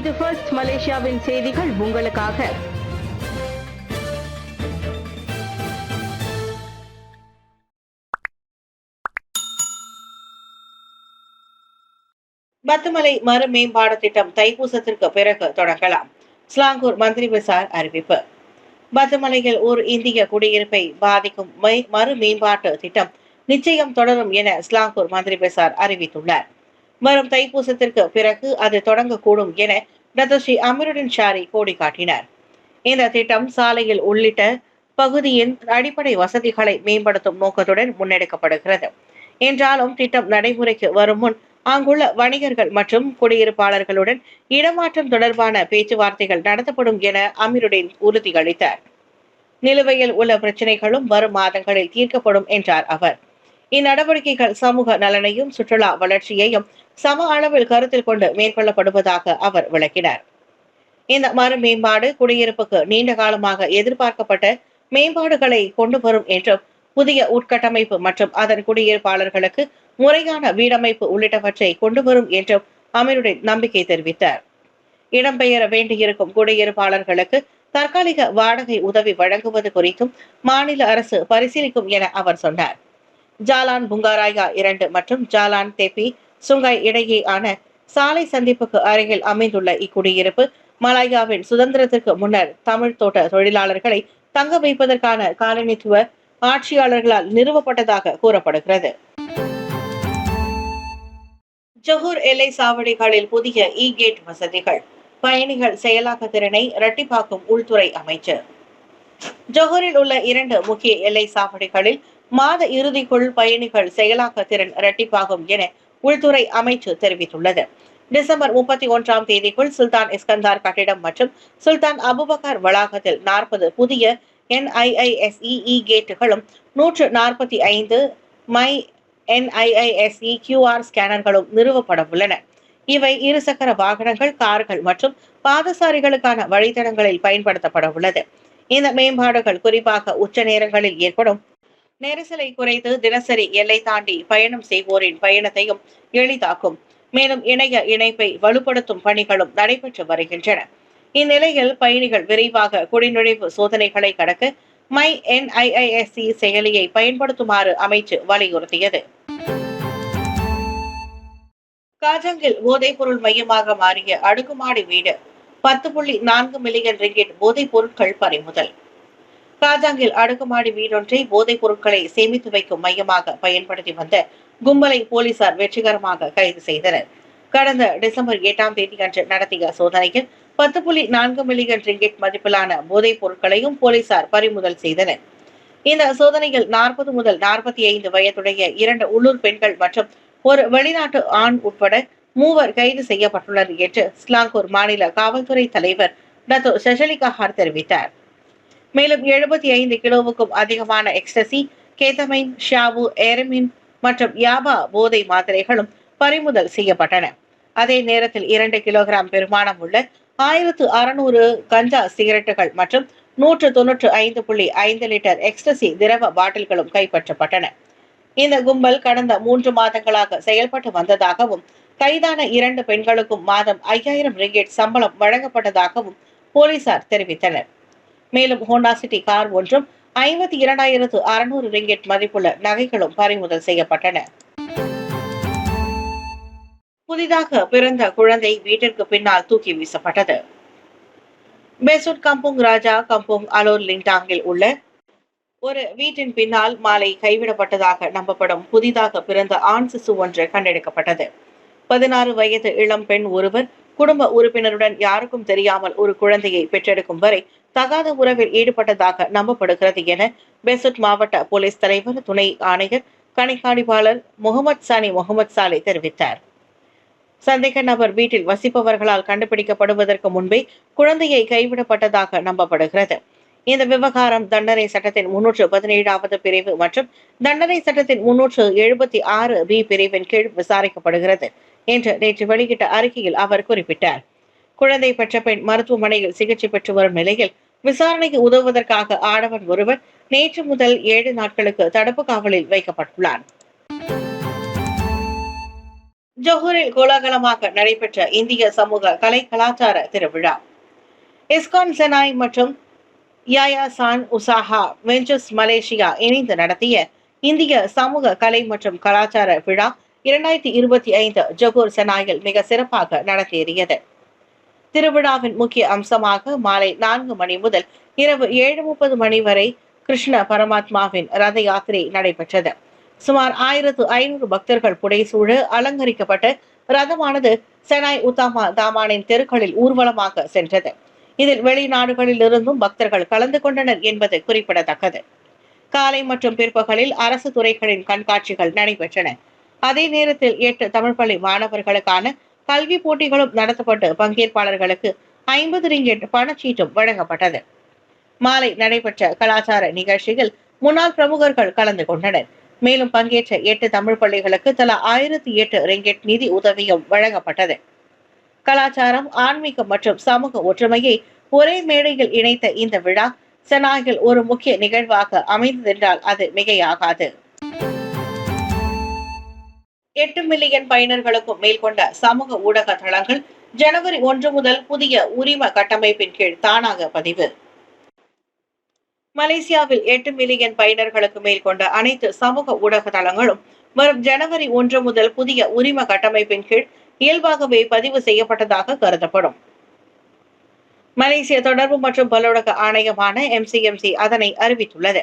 இது ஃபர்ஸ்ட் மலேசியாவின் செய்திகள் உங்களுக்காக. பத்துமலை மறு மேம்பாடு திட்டம் தைப்பூசத்திற்கு பிறகு தொடங்கலாம். ஸ்லாங்கூர் மந்திரி பசார் அறிவிப்பு. பத்துமலையில் ஒரு இந்திய குடியிருப்பை பாதிக்கும் மறு மேம்பாட்டு திட்டம் நிச்சயம் தொடரும் என ஸ்லாங்கூர் மந்திரி பசார் அறிவித்துள்ளார். வரும் தைப்பூசத்திற்கு பிறகு அது தொடங்கக்கூடும் என டத்தோஸ்ரீ அமீருddin ஷாரி கோடி காட்டினார். இந்த திட்டம் சாலையில் உள்ளிட்ட பகுதியின் அடிப்படை வசதிகளை மேம்படுத்தும் நோக்கத்துடன் முன்னெடுக்கப்படுகிறது. என்றாலும் திட்டம் நடைமுறைக்கு வரும் முன் அங்குள்ள வணிகர்கள் மற்றும் குடியிருப்பாளர்களுடன் இடமாற்றம் தொடர்பான பேச்சுவார்த்தைகள் நடத்தப்படும் என அமீருddin உறுதியளித்தார். நிலுவையில் உள்ள பிரச்சினைகளும் வரும் மாதங்களில் தீர்க்கப்படும் என்றார் அவர். இந்நடவடிக்கைகள் சமூக நலனையும் சுற்றுலா வளர்ச்சியையும் சம அளவில் கருத்தில் கொண்டு மேற்கொள்ளப்படுவதாக அவர் விளக்கினார். இந்த மறு மேம்பாடு குடியிருப்புக்கு நீண்ட காலமாக எதிர்பார்க்கப்பட்ட மேம்பாடுகளை கொண்டு வரும் என்றும் புதிய உட்கட்டமைப்பு மற்றும் அதன் குடியிருப்பாளர்களுக்கு முறையான வீடமைப்பு உள்ளிட்டவற்றை கொண்டு வரும் என்றும் அமீருddin நம்பிக்கை தெரிவித்தார். இடம்பெயர வேண்டியிருக்கும் குடியிருப்பாளர்களுக்கு தற்காலிக வாடகை உதவி வழங்குவது குறித்தும் மாநில அரசு பரிசீலிக்கும் என அவர் சொன்னார். ஜாலான் புங்காராயா 2 மற்றும் ஜாலான் தெப்பி சுங்காய் இடையேயான சாலை சந்திப்புக்கு அருகில் அமைந்துள்ள இக்குடியிருப்பு மலாயாவின் சுதந்திரத்திற்கு முன்னர் தமிழ் தோட்ட தொழிலாளர்களை தங்க வைப்பதற்கான காலனித்துவ ஆட்சியாளர்களால் நிறுவப்பட்டதாக கூறப்படுகிறது. ஜொஹூர் எல்லை சாவடிகளில் புதிய கேட் வசதிகள், பயணிகள் செயலாக்க திறனை இரட்டிப்பாக்கும் உள்துறை அமைச்சர். ஜொஹூரில் உள்ள 2 முக்கிய எல்லை சாவடிகளில் மாத இறுதிக்குள் பயணிகள் செயலாக்க திறன் இரட்டிப்பாகும் என உள்துறை அமைச்சு தெரிவித்துள்ளது. டிசம்பர் 31ஆம் தேதிக்குள் சுல்தான் இஸ்கந்தார் கட்டிடம் மற்றும் சுல்தான் அபுபக்கர் வளாகத்தில் 40 புதிய NIISE கேட்டுகளும் 145 மை NIISE QR ஸ்கேனர்களும் நிறுவப்பட உள்ளன. இவை இருசக்கர வாகனங்கள், கார்கள் மற்றும் பாதசாரிகளுக்கான வழித்தடங்களில் பயன்படுத்தப்பட உள்ளது. இந்த மேம்பாடுகள் குறிப்பாக உச்ச நேரங்களில் ஏற்படும் நெரிசலை குறைத்து தினசரி எல்லை தாண்டி பயணம் செய்வோரின் பயணத்தையும் எளிதாக்கும். மேலும் இணைய இணைப்பை வலுப்படுத்தும் பணிகளும் நடைபெற்று வருகின்றன. இந்நிலையில் பயணிகள் விரைவாக குடிநுழைவு சோதனைகளை கடக்க மை NIISE செயலியை பயன்படுத்துமாறு அமைச்சு வலியுறுத்தியது. காஜாங்கில் போதைப் பொருள் மையமாக மாறிய அடுக்குமாடி வீடு, 10.4 மில்லியன் ரிங்கிட் போதைப் பொருட்கள் பறிமுதல். காஜாங்கில் அடுக்குமாடி வீடொன்றை போதைப் பொருட்களை சேமித்து வைக்கும் மையமாக பயன்படுத்தி வந்த கும்பலை போலீசார் வெற்றிகரமாக கைது செய்தனர். கடந்த டிசம்பர் 8ஆம் தேதி அன்று நடத்திய சோதனையில் 10.4 மில்லியன் ரிங்கிட் மதிப்பிலான போதைப் பொருட்களையும் போலீசார் பறிமுதல் செய்தனர். இந்த சோதனையில் 40 முதல் 45 வயதுடைய 2 உள்ளூர் பெண்கள் மற்றும் ஒரு வெளிநாட்டு ஆண் உட்பட 3 கைது செய்யப்பட்டுள்ளனர் என்று ஸ்லாங்கூர் மாநில காவல்துறை தலைவர் டத்தோ ஷஷலிகாஹார் தெரிவித்தார். மேலும் 75 கிலோவுக்கும் அதிகமான எக்ஸ்டசி, கேத்தமைன், ஷாவு, ஏரமின் மற்றும் யாபா போதை மாத்திரைகளும் பறிமுதல் செய்யப்பட்டன. அதே நேரத்தில் 2 கிலோகிராம் பெருமானம் உள்ள 1600 கஞ்சா சிகரெட்டுகள் மற்றும் 195.5 லிட்டர் எக்ஸ்டசி திரவ பாட்டில்களும் கைப்பற்றப்பட்டன. இந்த கும்பல் கடந்த 3 மாதங்களாக செயல்பட்டு வந்ததாகவும் கைதான 2 பெண்களுக்கும் மாதம் 5000 ரிங்கிட் சம்பளம் வழங்கப்பட்டதாகவும் போலீசார் தெரிவித்தனர். மேலும் ஹோண்டா சிட்டி கார் ஒன்றும் 52,600 ரிங்கிட் மதிப்புள்ள நகைகளும் பறிமுதல் செய்யப்பட்டன. புதிதாக பிறந்த குழந்தை வீட்டிற்கு பின்னால் தூக்கி வீசப்பட்டது. பெசுட் கம்புங் ராஜா கம்புங் அலோர் லிங்டாங்கில் உள்ள ஒரு வீட்டின் பின்னால் மாலை கைவிடப்பட்டதாக நம்பப்படும் புதிதாக பிறந்த ஆண் சிசு ஒன்று கண்டெடுக்கப்பட்டது. 16 வயது இளம் பெண் ஒருவர் குடும்ப உறுப்பினருடன் யாருக்கும் தெரியாமல் ஒரு குழந்தையை பெற்றெடுக்கும் வரை தகாத உறவில் ஈடுபட்டதாக நம்பப்படுகிறது என பெசுட் மாவட்ட போலீஸ் தலைவர் துணை ஆணையர் கண்காணிப்பாளர் முகமது சானி முகமது சாலை தெரிவித்தார். சந்தேக நபர் வீட்டில் வசிப்பவர்களால் கண்டுபிடிக்கப்படுவதற்கு முன்பே குழந்தையை கைவிடப்பட்டதாக நம்பப்படுகிறது. இந்த விவகாரம் தண்டனை சட்டத்தின் 317வது பிரிவு மற்றும் தண்டனை சட்டத்தின் 376B பிரிவின் கீழ் விசாரிக்கப்படுகிறது என்று நேற்று வெளியிட்ட அறிக்கையில் அவர் குறிப்பிட்டார். குழந்தை பெற்ற பெண் மருத்துவமனையில் சிகிச்சை பெற்று வரும் நிலையில் விசாரணைக்கு உதவுவதற்காக ஆடவன் ஒருவர் நேற்று முதல் 7 நாட்களுக்கு தடுப்பு காவலில் வைக்கப்பட்டுள்ளார். ஜொஹூரில் கோலாகலமாக நடைபெற்ற இந்திய சமூக கலை கலாச்சார திருவிழா. இஸ்கான் செனாய் மற்றும் யாயாசான் உசாஹா வெஞ்சர்ஸ் மலேசியா இணைந்து நடத்திய இந்திய சமூக கலை மற்றும் கலாச்சார விழா 2025 ஜொகூர் செனாயில் மிக சிறப்பாக நடத்தேறியது. திருவிழாவின் முக்கிய அம்சமாக மாலை 4 மணி முதல் இரவு 7:30 மணி வரை கிருஷ்ண பரமாத்மாவின் ரத யாத்திரை நடைபெற்றது. சுமார் 1500 பக்தர்கள் புடைசூழ அலங்கரிக்கப்பட்ட ரதமானது செனாய் உத்தாமா தாமானின் தெருக்களில் ஊர்வலமாக சென்றது. இதில் வெளிநாடுகளில் இருந்தும் பக்தர்கள் கலந்து கொண்டனர் என்பது குறிப்பிடத்தக்கது. காலை மற்றும் பிற்பகலில் அரசு துறைகளின் கண்காட்சிகள் நடைபெற்றன. அதே நேரத்தில் 8 தமிழ் பள்ளி மாணவர்களுக்கான கல்வி போட்டிகளும் நடத்தப்பட்டு பங்கேற்பாளர்களுக்கு 50 ரிங்கெட் பணச்சீட்டும் வழங்கப்பட்டது. மாலை நடைபெற்ற கலாச்சார நிகழ்ச்சியில் முன்னாள் பிரமுகர்கள் கலந்து கொண்டனர். மேலும் பங்கேற்ற 8 தமிழ் பள்ளிகளுக்கு தலா 1008 ரிங்கெட் நிதி உதவியும் வழங்கப்பட்டது. கலாச்சாரம், ஆன்மீகம் மற்றும் சமூக ஒற்றுமையை ஒரே மேடையில் இணைத்த இந்த விழா செனாயில் ஒரு முக்கிய நிகழ்வாக அமைந்ததென்றால் அது மிகையாகாது. 8 மில்லியன் பயனர்களுக்கும் மேல் கொண்ட சமூக ஊடக தளங்கள் ஜனவரி 1 முதல் புதிய உரிம கட்டமைப்பின் கீழ் தானாக பதிவு. மலேசியாவில் 8 மில்லியன் பயனர்களுக்கு மேல் கொண்ட அனைத்து சமூக ஊடக தளங்களும் வரும் ஜனவரி 1 முதல் புதிய உரிம கட்டமைப்பின் கீழ் இயல்பாகவே பதிவு செய்யப்பட்டதாக கருதப்படும். மலேசிய தொடர்பு மற்றும் பல்லூடக ஆணையமான MCMC அதனை அறிவித்துள்ளது.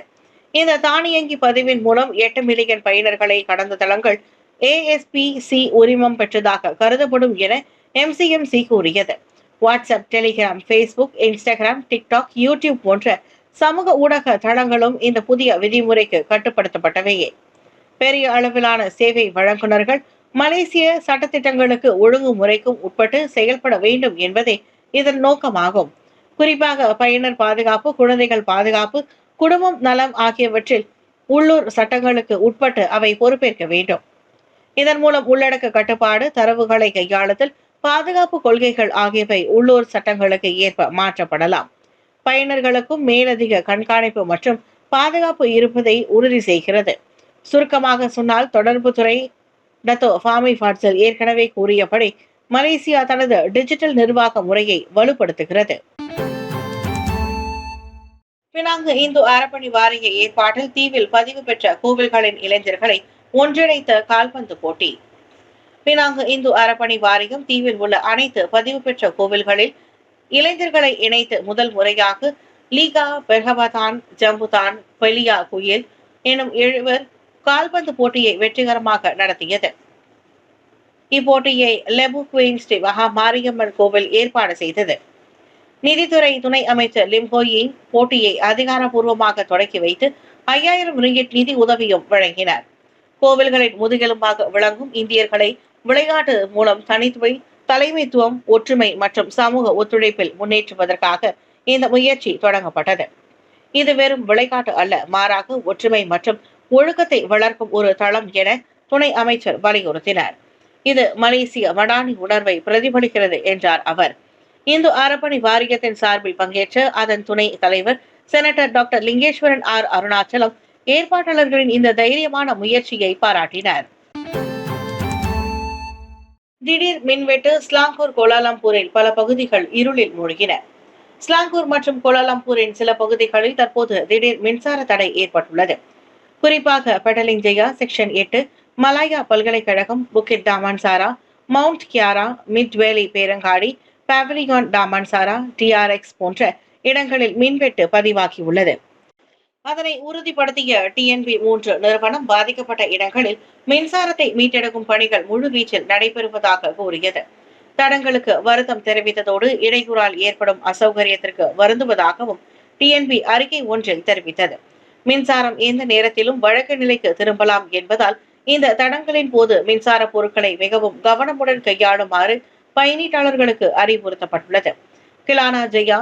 இந்த தானியங்கி பதிவின் மூலம் 8 மில்லியன் பயனர்களை கடந்த தளங்கள் ASPC உரிமம் பெற்றதாக கருதப்படும் என MCMC கூறியது. WhatsApp, Telegram, Facebook, Instagram, TikTok, YouTube போன்ற சமூக ஊடக தளங்களும் இந்த புதிய விதிமுறைக்கு கட்டுப்படுத்தப்பட்டவையே. பெரிய அளவிலான சேவை வழங்குநர்கள் மலேசிய சட்டத்திட்டங்களுக்கு ஒழுங்குமுறைக்கும் உட்பட்டு செயல்பட வேண்டும் என்பதே இதன் நோக்கமாகும். குறிப்பாக பயனர் பாதுகாப்பு, குழந்தைகள் பாதுகாப்பு, குடும்பம் நலம் ஆகியவற்றில் உள்ளூர் சட்டங்களுக்கு உட்பட்டு அவை பொறுப்பேற்க வேண்டும். இதன் மூலம் உள்ளடக்க கட்டுப்பாடு, தரவுகளை கையாளுதல், பாதுகாப்பு கொள்கைகள் ஆகியவை உள்ளூர் சட்டங்களுக்கு ஏற்ப மாற்றப்படலாம். பயனர்களுக்கும் மேலதிக கண்காணிப்பு மற்றும் பாதுகாப்பு இருப்பதை உறுதி செய்கிறது. சுருக்கமாக சொன்னால், தொடர்புத்துறை டத்தோ ஃபாமி ஃபாட்சல் ஏற்கனவே கூறியபடி மலேசியா தனது டிஜிட்டல் நிர்வாக முறையை வலுப்படுத்துகிறது. பினாங்கு இந்து அறப்பணி வாரிய ஏற்பாட்டில் தீவில் பதிவு பெற்ற கோவில்களின் இளைஞர்களை ஒன்றிணைத்த கால்பந்து போட்டி. பினாங்கு இந்து அறப்பணி வாரியம் தீவில் உள்ள அனைத்து பதிவு பெற்ற கோவில்களில் இளைஞர்களை இணைத்து முதல் முறையாக லீகா பெர்ஹவதான் ஜம்புதான் பெலியா குயில் எனும் 7 கால்பந்து போட்டியை வெற்றிகரமாக நடத்தியது. இப்போட்டியை லெபு குயின் ஸ்ரீ மகா மாரியம்மன் கோவில் ஏற்பாடு செய்தது. நிதித்துறை துணை அமைச்சர் லிம்ஹோயிங் போட்டியை அதிகாரப்பூர்வமாக தொடக்கி வைத்து 5000 ரிங்கிட் நிதி உதவியும் வழங்கினார். கோவில்களின் முதுகெலும்பாக விளங்கும் இந்தியர்களை விளையாட்டு மூலம் தனித்துவை, தலைமைத்துவம், ஒற்றுமை மற்றும் சமூக ஒத்துழைப்பில் முன்னேற்றுவதற்காக இந்த முயற்சி தொடங்கப்பட்டது. இது வெறும் விளையாட்டு அல்ல, மாறாக ஒற்றுமை மற்றும் ஒழுக்கத்தை வளர்க்கும் ஒரு தளம் என துணை அமைச்சர் வலியுறுத்தினார். இது மலேசிய மடானி உணர்வை பிரதிபலிக்கிறது என்றார் அவர். இந்து அறப்பணி வாரியத்தின் சார்பில் பங்கேற்ற அதன் துணை தலைவர் senator doctor Lingeswaran R Arunachalam ஏற்பாட்டாளர்களின் இந்த தைரியமான முயற்சியை பாராட்டினார். திடீர் மின்வெட்டு. ஸ்லாங்கூர், கோலாலம்பூரில் பல பகுதிகள் இருளில் மூழ்கின. ஸ்லாங்கூர் மற்றும் கோலாலம்பூரின் சில பகுதிகளில் தற்போது திடீர் மின்சார தடை ஏற்பட்டுள்ளது. குறிப்பாக பெடலிங் ஜெயா, செக்ஷன் 8, மலாயா பல்கலைக்கழகம், புக்கிட் Damansara, mount Kiara, Mid Valley பேரங்காடி, பாவலிகான் Damansara, TRX போன்ற இடங்களில் மின்வெட்டு பதிவாகியுள்ளது. அதனை உறுதிப்படுத்திய TNB3 நிறுவனம் பாதிக்கப்பட்ட இடங்களில் மின்சாரத்தை மீட்டெடுக்கும் பணிகள் முழுவீச்சில் நடைபெறுவதாக கூறியது. தடங்களுக்கு வருத்தம் தெரிவித்ததோடு இடையூறால் ஏற்படும் அசௌகரியத்திற்கு வருந்துவதாகவும் TNB அறிக்கை ஒன்றில் தெரிவித்தது. மின்சாரம் எந்த நேரத்திலும் வழக்கு நிலைக்கு திரும்பலாம் என்பதால் இந்த தடங்களின் போது மின்சார பொருட்களை மிகவும் கவனமுடன் கையாளுமாறு பயணீட்டாளர்களுக்கு அறிவுறுத்தப்பட்டுள்ளது. கிலானா ஜெயா,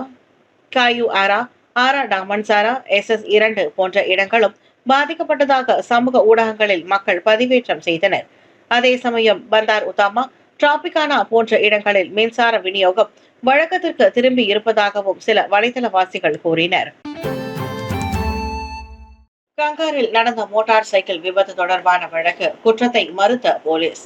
காயு ஆரா, ஆரா டாமன்சாரா, SS2 போன்ற இடங்களும் பாதிக்கப்பட்டதாக சமூக ஊடகங்களில் மக்கள் பதிவேற்றம் செய்தனர். அதே சமயம் பந்தார் உத்தாமா, டிராபிகானா போன்ற இடங்களில் மின்சார விநியோகம் வழக்கத்திற்கு திரும்பி இருப்பதாகவும் சில வலைதளவாசிகள் கூறினர். கங்காரில் நடந்த மோட்டார் சைக்கிள் விபத்து தொடர்பான வழக்கு குற்றத்தை மறுத்த போலீஸ்.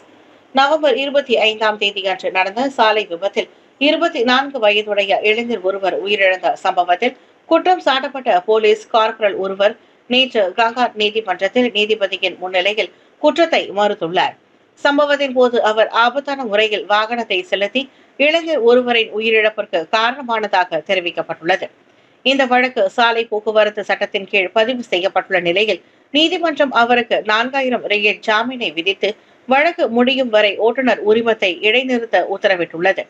நவம்பர் 25ஆம் தேதி அன்று நடந்த சாலை விபத்தில் 24 வயதுடைய இளைஞர் ஒருவர் உயிரிழந்த சம்பவத்தில் குற்றம் சாட்டப்பட்ட போலீஸ் கார்பரல் ஒருவர் நேற்று கங்காட் நீதிமன்றத்தில் நீதிபதியின் முன்னிலையில் குற்றத்தை மறுத்துள்ளார். சம்பவத்தின் போது அவர் ஆபத்தான முறையில் வாகனத்தை செலுத்தி இளைஞர் ஒருவரின் உயிரிழப்பிற்கு காரணமானதாக தெரிவிக்கப்பட்டுள்ளது. இந்த வழக்கு சாலை போக்குவரத்து சட்டத்தின் கீழ் பதிவு செய்யப்பட்டுள்ள நிலையில் நீதிமன்றம் அவருக்கு 4000 ரிங்கெட் ஜாமீனை விதித்து வழக்கு முடியும் வரை ஓட்டுநர் உரிமத்தை இடைநிறுத்த உத்தரவிட்டுள்ளது.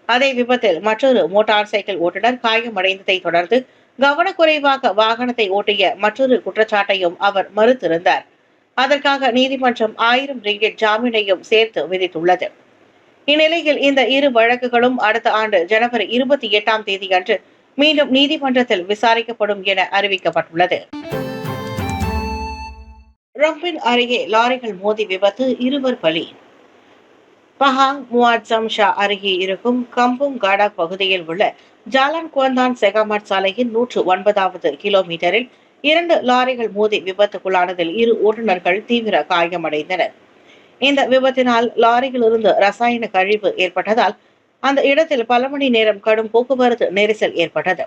அதே விபத்தில் மற்றொரு மோட்டார் சைக்கிள் ஓட்டுநர் காயமடைந்ததை தொடர்ந்து கவனக்குறைவாக வாகனத்தை ஓட்டிய மற்றொரு குற்றச்சாட்டையும் அவர் மறுத்திருந்தார். அதற்காக நீதிமன்றம் 1000 ரிங்கெட் ஜாமீனையும் சேர்த்து விதித்துள்ளது. இந்நிலையில் இந்த இரு வழக்குகளும் அடுத்த ஆண்டு ஜனவரி 28ஆம் தேதி அன்று மீண்டும் நீதிமன்றத்தில் விசாரிக்கப்படும் என அறிவிக்கப்பட்டுள்ளது. ரம்பின் அருகே லாரிகள் மோதி விபத்து, 2 பலி. பஹாங் முவாட்சம் ஷா அருகே இருக்கும் கம்புங் காடா பகுதியில் உள்ள ஜாலான் குவந்தான் செகாமட் சாலையின் 109வது கிலோமீட்டரில் 2 லாரிகள் மோதி விபத்துக்குள்ளானதில் 2 ஓட்டுநர்கள் தீவிர காயமடைந்தனர். இந்த விபத்தினால் லாரியிலிருந்து ரசாயன கழிவு ஏற்பட்டதால் அந்த இடத்தில் பல மணி நேரம் கடும் போக்குவரத்து நெரிசல் ஏற்பட்டது.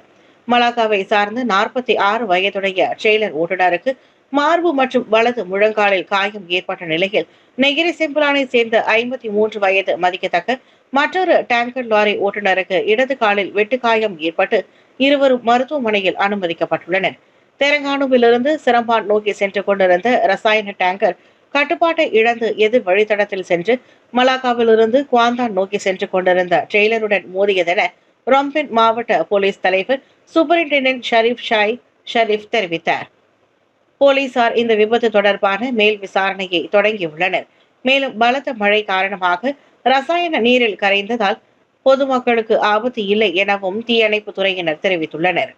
மலாக்காவை சார்ந்த 46 வயதுடைய ட்ரெய்லர் ஓட்டுநருக்கு மார்பு மற்றும் வலது முழங்காலில் காயம் ஏற்பட்ட நிலையில் நெகிரி சிம்பிளானை சேர்ந்த 53 வயது மதிக்கத்தக்க மற்றொரு டேங்கர் லாரி ஓட்டுநருக்கு இடது காலில் வெட்டுக்காயம் ஏற்பட்டு இருவரும் மருத்துவமனையில் அனுமதிக்கப்பட்டுள்ளனர். தெலங்கானாவிலிருந்து சிரம்பான் நோக்கி சென்று கொண்டிருந்த ரசாயன டேங்கர் கட்டுப்பாட்டை இழந்து எதிர் வழித்தடத்தில் சென்று மலாக்காவிலிருந்து குவாந்தான் நோக்கி சென்று கொண்டிருந்த ட்ரெய்லருடன் மோதியதென ரம்பின் மாவட்ட போலீஸ் தலைவர் சூப்பரிண்டென்டென்ட் ஷரீப் ஷாய் ஷரீப் தெரிவித்தார். போலீசார் இந்த விபத்து தொடர்பான மேல் விசாரணையை தொடங்கியுள்ளனர். மேலும் பலத்த மழை காரணமாக ரசாயன நீரில் கரைந்ததால் பொதுமக்களுக்கு ஆபத்து இல்லை எனவும் தீயணைப்பு துறையினர் தெரிவித்துள்ளனர்.